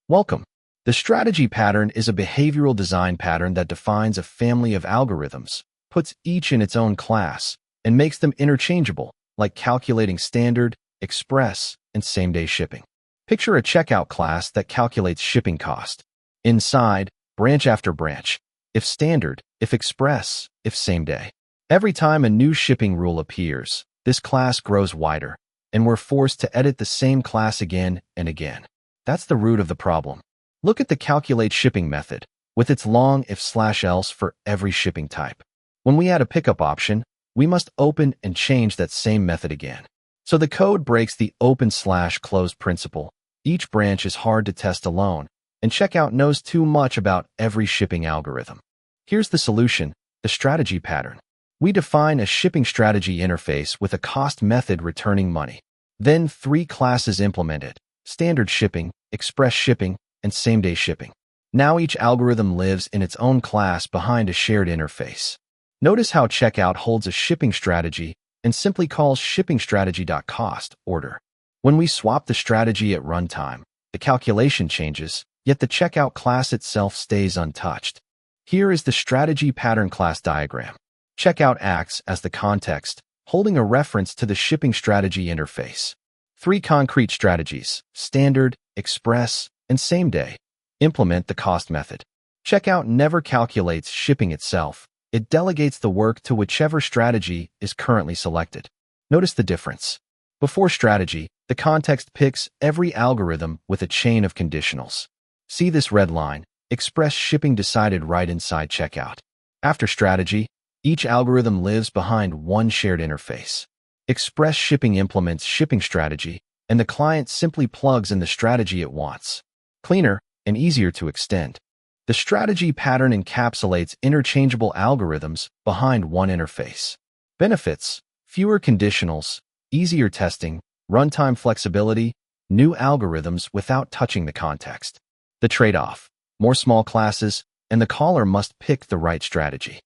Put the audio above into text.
Welcome. The strategy pattern is a behavioral design pattern that defines a family of algorithms, puts each in its own class, and makes them interchangeable, like calculating standard, express, and same-day shipping. Picture a checkout class that calculates shipping cost. Inside, branch after branch. If standard, if express, if same-day. Every time a new shipping rule appears, this class grows wider, and we're forced to edit the same class again and again. That's the root of the problem. Look at the calculateShipping method, with its long if/else for every shipping type. When we add a pickup option, we must open and change that same method again. So the code breaks the open/close principle. Each branch is hard to test alone, and checkout knows too much about every shipping algorithm. Here's the solution, the strategy pattern. We define a ShippingStrategy interface with a cost method returning money. Then 3 classes implemented: standard shipping, express shipping, and same-day shipping. Now each algorithm lives in its own class behind a shared interface. Notice how checkout holds a shipping strategy and simply calls ShippingStrategy.cost order. When we swap the strategy at runtime, the calculation changes, yet the checkout class itself stays untouched. Here is the strategy pattern class diagram. Checkout acts as the context, holding a reference to the ShippingStrategy interface. 3 concrete strategies: standard, express, and same-day. Implement the cost method. Checkout never calculates shipping itself. It delegates the work to whichever strategy is currently selected. Notice the difference. Before strategy, the context picks every algorithm with a chain of conditionals. See this red line: express shipping decided right inside checkout. After strategy, each algorithm lives behind one shared interface. Express shipping implements ShippingStrategy, and the client simply plugs in the strategy it wants. Cleaner and easier to extend. The strategy pattern encapsulates interchangeable algorithms behind one interface. Benefits: fewer conditionals, easier testing, runtime flexibility, new algorithms without touching the context. The trade-off: more small classes, and the caller must pick the right strategy.